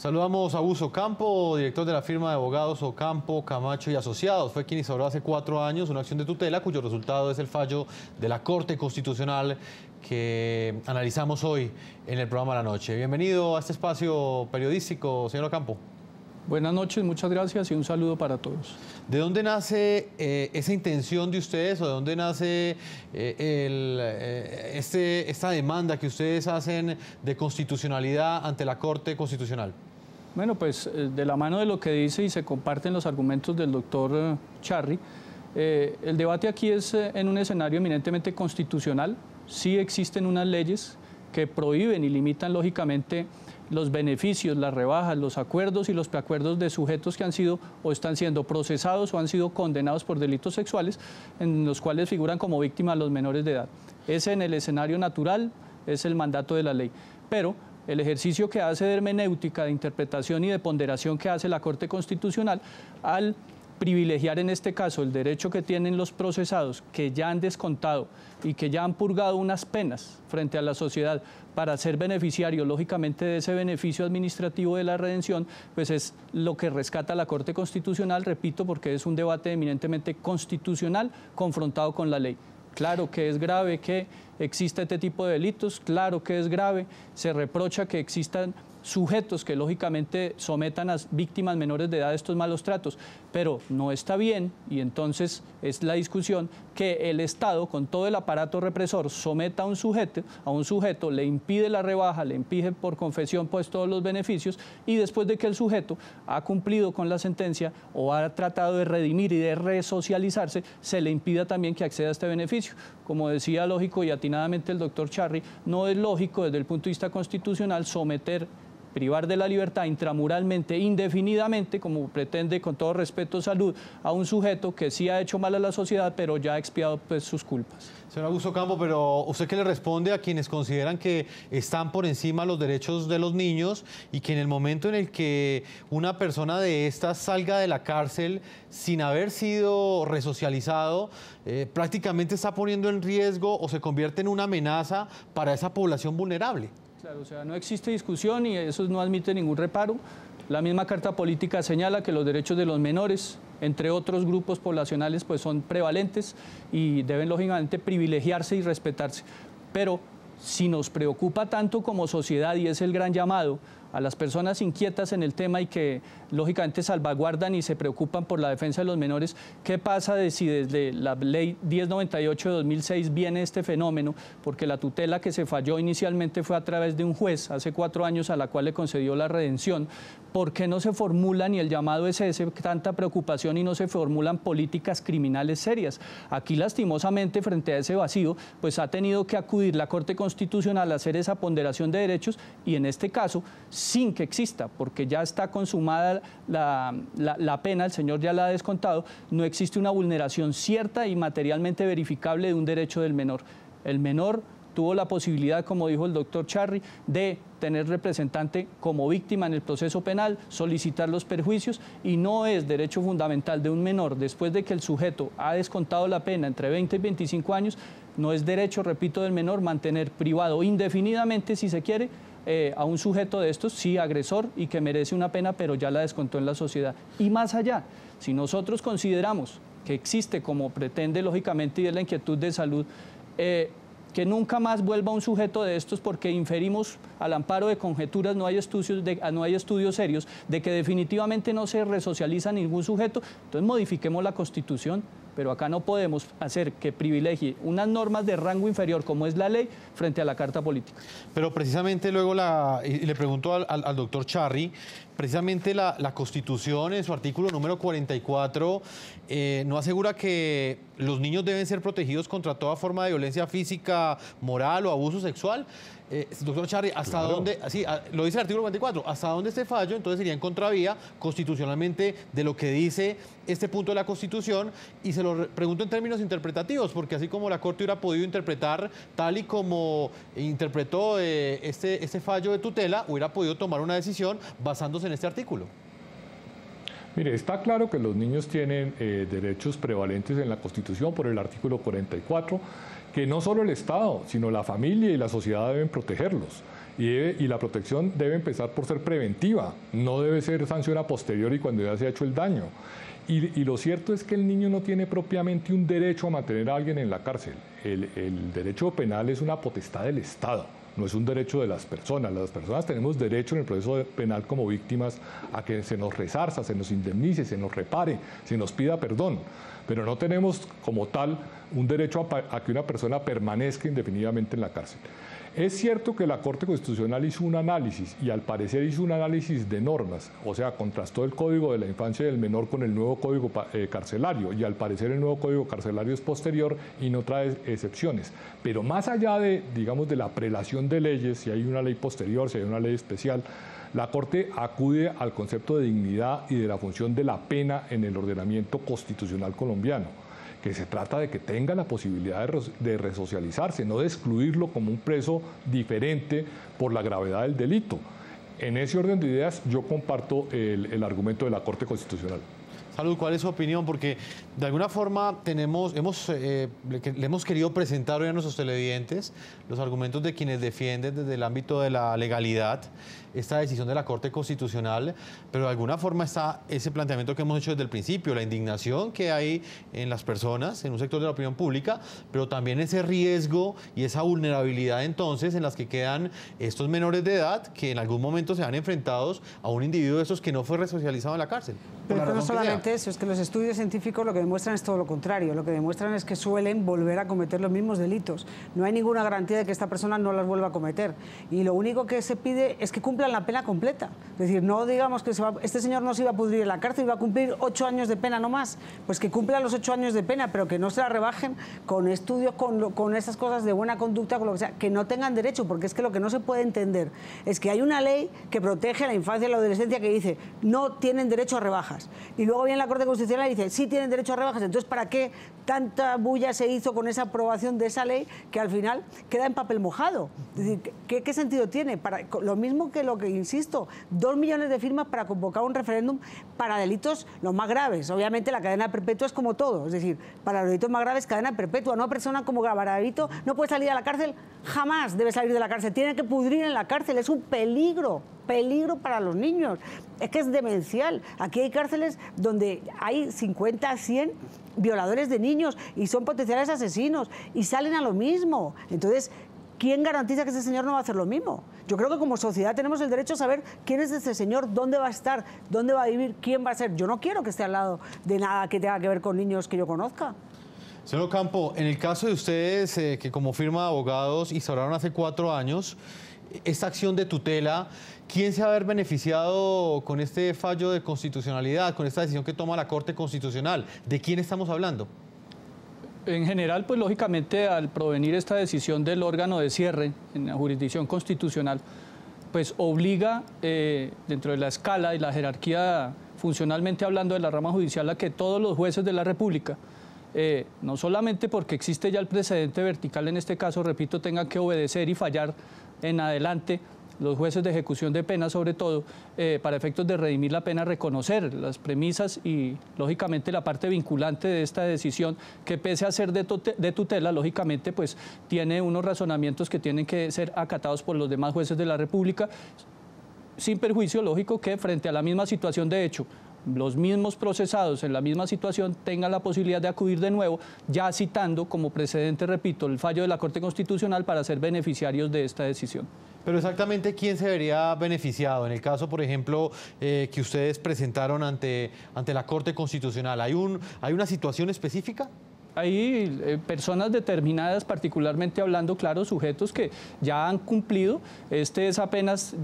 Saludamos a Gus Ocampo, director de la firma de abogados Ocampo, Camacho y Asociados. Fue quien instauró hace 4 años una acción de tutela cuyo resultado es el fallo de la Corte Constitucional que analizamos hoy en el programa La Noche. Bienvenido a este espacio periodístico, señor Ocampo. Buenas noches, muchas gracias y un saludo para todos. ¿De dónde nace esa intención de ustedes o de dónde nace esta demanda que ustedes hacen de constitucionalidad ante la Corte Constitucional? Bueno, pues de la mano de lo que dice y se comparten los argumentos del doctor Charri, el debate aquí es en un escenario eminentemente constitucional. Sí existen unas leyes que prohíben y limitan lógicamente los beneficios, las rebajas, los acuerdos y los preacuerdos de sujetos que han sido o están siendo procesados o han sido condenados por delitos sexuales, en los cuales figuran como víctimas los menores de edad. Ese en el escenario natural es el mandato de la ley, pero el ejercicio que hace de hermenéutica, de interpretación y de ponderación que hace la Corte Constitucional al privilegiar en este caso el derecho que tienen los procesados que ya han descontado y que ya han purgado unas penas frente a la sociedad para ser beneficiarios lógicamente de ese beneficio administrativo de la redención, pues es lo que rescata la Corte Constitucional, repito, porque es un debate eminentemente constitucional confrontado con la ley. Claro que es grave que exista este tipo de delitos, claro que es grave, se reprocha que existan sujetos que lógicamente sometan a víctimas menores de edad a estos malos tratos, pero no está bien, y entonces es la discusión, que el Estado, con todo el aparato represor, someta a un sujeto, le impide la rebaja, le impide por confesión pues todos los beneficios, y después de que el sujeto ha cumplido con la sentencia o ha tratado de redimir y de resocializarse, se le impida también que acceda a este beneficio. Como decía lógico y atinadamente el doctor Charri, no es lógico desde el punto de vista constitucional privar de la libertad intramuralmente, indefinidamente, como pretende con todo respeto salud, a un sujeto que sí ha hecho mal a la sociedad, pero ya ha expiado pues, sus culpas. Señor Gus Ocampo, pero ¿usted qué le responde a quienes consideran que están por encima los derechos de los niños y que en el momento en el que una persona de estas salga de la cárcel sin haber sido resocializado, prácticamente está poniendo en riesgo o se convierte en una amenaza para esa población vulnerable? Claro, o sea, no existe discusión y eso no admite ningún reparo. La misma Carta Política señala que los derechos de los menores, entre otros grupos poblacionales, pues son prevalentes y deben lógicamente privilegiarse y respetarse. Pero si nos preocupa tanto como sociedad, y es el gran llamado a las personas inquietas en el tema y que lógicamente salvaguardan y se preocupan por la defensa de los menores, ¿qué pasa si desde la ley 1098 de 2006 viene este fenómeno? Porque la tutela que se falló inicialmente fue a través de un juez hace 4 años a la cual le concedió la redención. ¿Por qué no se formulan, y el llamado es ese, tanta preocupación, y no se formulan políticas criminales serias? Aquí lastimosamente frente a ese vacío pues ha tenido que acudir la Corte Constitucional a hacer esa ponderación de derechos y en este caso sin que exista, porque ya está consumada la pena, el señor ya la ha descontado, no existe una vulneración cierta y materialmente verificable de un derecho del menor. El menor tuvo la posibilidad, como dijo el doctor Charri, de tener representante como víctima en el proceso penal, solicitar los perjuicios, y no es derecho fundamental de un menor, después de que el sujeto ha descontado la pena entre 20 y 25 años, no es derecho, repito, del menor mantener privado indefinidamente, si se quiere, a un sujeto de estos, sí, agresor y que merece una pena, pero ya la descontó en la sociedad. Y más allá, si nosotros consideramos que existe, como pretende lógicamente y es la inquietud de salud, que nunca más vuelva un sujeto de estos porque inferimos al amparo de conjeturas, no hay estudios serios de que definitivamente no se resocializa ningún sujeto, entonces modifiquemos la Constitución, pero acá no podemos hacer que privilegie unas normas de rango inferior como es la ley frente a la Carta Política. Pero precisamente luego y le pregunto al doctor Charri, precisamente la Constitución en su artículo número 44 no asegura que los niños deben ser protegidos contra toda forma de violencia física, moral o abuso sexual. Doctor Charri, ¿hasta dónde? Sí, lo dice el artículo 44, ¿hasta dónde este fallo entonces sería en contravía constitucionalmente de lo que dice este punto de la Constitución? Y se lo pregunto en términos interpretativos, porque así como la Corte hubiera podido interpretar tal y como interpretó este fallo de tutela, hubiera podido tomar una decisión basándose en este artículo. Mire, está claro que los niños tienen derechos prevalentes en la Constitución por el artículo 44, que no solo el Estado, sino la familia y la sociedad deben protegerlos. Y la protección debe empezar por ser preventiva, no debe ser sanción a posteriori cuando ya se ha hecho el daño. Y lo cierto es que el niño no tiene propiamente un derecho a mantener a alguien en la cárcel. El derecho penal es una potestad del Estado, no es un derecho de las personas. Las personas tenemos derecho en el proceso penal como víctimas a que se nos resarza, se nos indemnice, se nos repare, se nos pida perdón. Pero no tenemos como tal un derecho a que una persona permanezca indefinidamente en la cárcel. Es cierto que la Corte Constitucional hizo un análisis y al parecer hizo un análisis de normas, o sea, contrastó el Código de la Infancia y del Menor con el nuevo Código Carcelario y al parecer el nuevo Código Carcelario es posterior y no trae excepciones. Pero más allá de, digamos, de la prelación de leyes, si hay una ley posterior, si hay una ley especial, la Corte acude al concepto de dignidad y de la función de la pena en el ordenamiento constitucional colombiano, que se trata de que tenga la posibilidad de resocializarse, no de excluirlo como un preso diferente por la gravedad del delito. En ese orden de ideas yo comparto el argumento de la Corte Constitucional. Salud, ¿cuál es su opinión? Porque de alguna forma le hemos querido presentar hoy a nuestros televidentes los argumentos de quienes defienden desde el ámbito de la legalidad esta decisión de la Corte Constitucional, pero de alguna forma está ese planteamiento que hemos hecho desde el principio, la indignación que hay en las personas, en un sector de la opinión pública, pero también ese riesgo y esa vulnerabilidad entonces en las que quedan estos menores de edad que en algún momento se van enfrentados a un individuo de esos que no fue resocializado en la cárcel. Pero no solamente eso, es que los estudios científicos lo que demuestran es todo lo contrario. Lo que demuestran es que suelen volver a cometer los mismos delitos. No hay ninguna garantía de que esta persona no las vuelva a cometer. Y lo único que se pide es que cumplan la pena completa. Es decir, no digamos que este señor no se iba a pudrir en la cárcel, iba a cumplir 8 años de pena no más. Pues que cumpla los 8 años de pena, pero que no se la rebajen con estudios, con esas cosas de buena conducta, con lo que sea, que no tengan derecho, porque es que lo que no se puede entender es que hay una ley que protege a la infancia y la adolescencia que dice no tienen derecho a rebajas. Y luego viene la Corte Constitucional y dice sí tienen derecho a rebajas. Entonces, ¿para qué tanta bulla se hizo con esa aprobación de esa ley que al final queda en papel mojado? Es decir, ¿qué sentido tiene? Lo mismo que lo que insisto, 2 millones de firmas para convocar un referéndum para delitos los más graves. Obviamente la cadena perpetua es como todo, es decir, para los delitos más graves cadena perpetua. Una persona como Garavito no puede salir a la cárcel, jamás debe salir de la cárcel, tiene que pudrir en la cárcel, es un peligro para los niños. Es que es demencial. Aquí hay cárceles donde hay 50, 100 violadores de niños y son potenciales asesinos y salen a lo mismo. Entonces, ¿quién garantiza que ese señor no va a hacer lo mismo? Yo creo que como sociedad tenemos el derecho a saber quién es ese señor, dónde va a estar, dónde va a vivir, quién va a ser. Yo no quiero que esté al lado de nada que tenga que ver con niños que yo conozca. Señor Ocampo, en el caso de ustedes, que como firma de abogados instauraron hace 4 años esta acción de tutela, ¿quién se va a ver beneficiado con este fallo de constitucionalidad, con esta decisión que toma la Corte Constitucional? ¿De quién estamos hablando? En general, pues lógicamente al provenir esta decisión del órgano de cierre en la jurisdicción constitucional, pues obliga dentro de la escala y la jerarquía funcionalmente hablando de la rama judicial a que todos los jueces de la República, no solamente porque existe ya el precedente vertical en este caso, repito, tengan que obedecer y fallar en adelante, los jueces de ejecución de pena sobre todo, para efectos de redimir la pena, reconocer las premisas y lógicamente la parte vinculante de esta decisión que pese a ser de tutela, lógicamente pues tiene unos razonamientos que tienen que ser acatados por los demás jueces de la República, sin perjuicio lógico que frente a la misma situación de hecho, los mismos procesados en la misma situación tengan la posibilidad de acudir de nuevo, ya citando como precedente, repito, el fallo de la Corte Constitucional para ser beneficiarios de esta decisión. Pero exactamente, ¿quién se vería beneficiado? En el caso, por ejemplo, que ustedes presentaron ante la Corte Constitucional, ¿hay una situación específica? Hay personas determinadas, particularmente hablando, claro, sujetos que ya han cumplido. Este es apenas,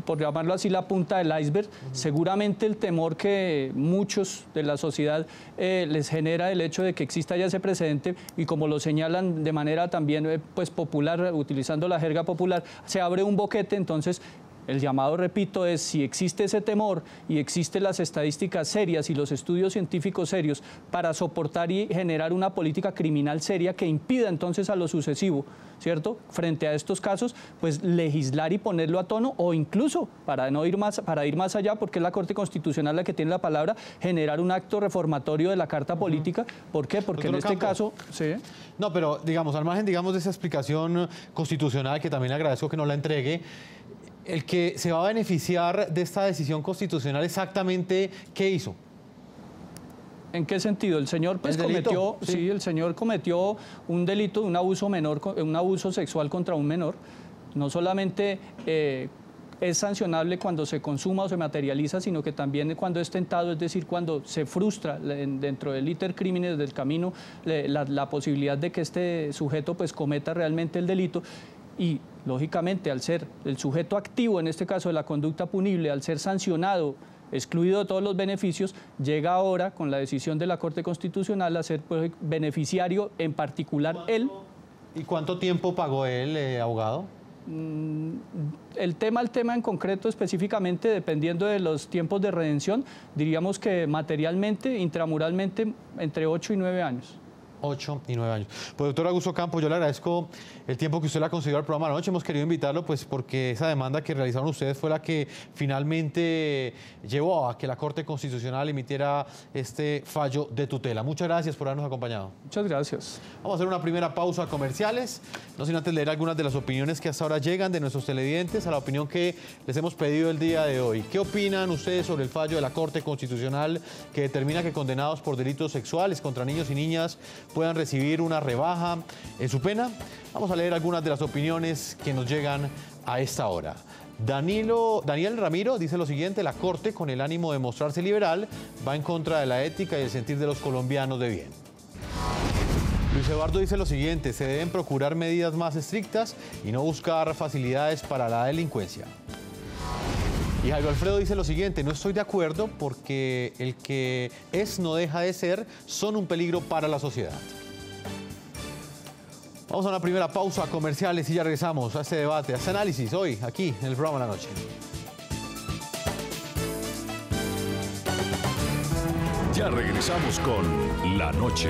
por llamarlo así, la punta del iceberg. Seguramente el temor que muchos de la sociedad les genera el hecho de que exista ya ese precedente y como lo señalan de manera también pues popular, utilizando la jerga popular, se abre un boquete, entonces el llamado, repito, es si existe ese temor y existen las estadísticas serias y los estudios científicos serios para soportar y generar una política criminal seria que impida entonces a lo sucesivo, ¿cierto? Frente a estos casos, pues legislar y ponerlo a tono o incluso, para ir más allá, porque es la Corte Constitucional la que tiene la palabra, generar un acto reformatorio de la Carta Política. ¿Por qué? Porque en este caso... ¿sí? No, pero digamos, al margen de esa explicación constitucional, que también le agradezco que nos la entregue, el que se va a beneficiar de esta decisión constitucional exactamente, ¿qué hizo? ¿En qué sentido? El señor pues cometió, sí, el señor cometió un delito, un abuso sexual contra un menor. No solamente es sancionable cuando se consuma o se materializa, sino que también cuando es tentado, es decir, cuando se frustra dentro del iter criminis, del camino, la posibilidad de que este sujeto pues cometa realmente el delito. Y, lógicamente, al ser el sujeto activo, en este caso de la conducta punible, al ser sancionado, excluido de todos los beneficios, llega ahora, con la decisión de la Corte Constitucional, a ser pues, beneficiario, en particular él. ¿Y cuánto tiempo pagó él, abogado? El tema en concreto, específicamente, dependiendo de los tiempos de redención, diríamos que materialmente, intramuralmente, entre 8 y 9 años. 8 y 9 años. Pues doctor Augusto Campos, yo le agradezco el tiempo que usted le ha concedido al programa anoche. Hemos querido invitarlo pues porque esa demanda que realizaron ustedes fue la que finalmente llevó a que la Corte Constitucional emitiera este fallo de tutela. Muchas gracias por habernos acompañado. Muchas gracias. Vamos a hacer una primera pausa comerciales, no sin antes leer algunas de las opiniones que hasta ahora llegan de nuestros televidentes a la opinión que les hemos pedido el día de hoy. ¿Qué opinan ustedes sobre el fallo de la Corte Constitucional que determina que condenados por delitos sexuales contra niños y niñas puedan recibir una rebaja en su pena? Vamos a leer algunas de las opiniones que nos llegan a esta hora. Daniel Ramiro dice lo siguiente: la Corte, con el ánimo de mostrarse liberal, va en contra de la ética y el sentir de los colombianos de bien. Luis Eduardo dice lo siguiente: se deben procurar medidas más estrictas y no buscar facilidades para la delincuencia. Y Jairo Alfredo dice lo siguiente: no estoy de acuerdo porque el que es no deja de ser, son un peligro para la sociedad. Vamos a una primera pausa comerciales y ya regresamos a este debate, a este análisis hoy, aquí en el programa de la noche. Ya regresamos con La Noche.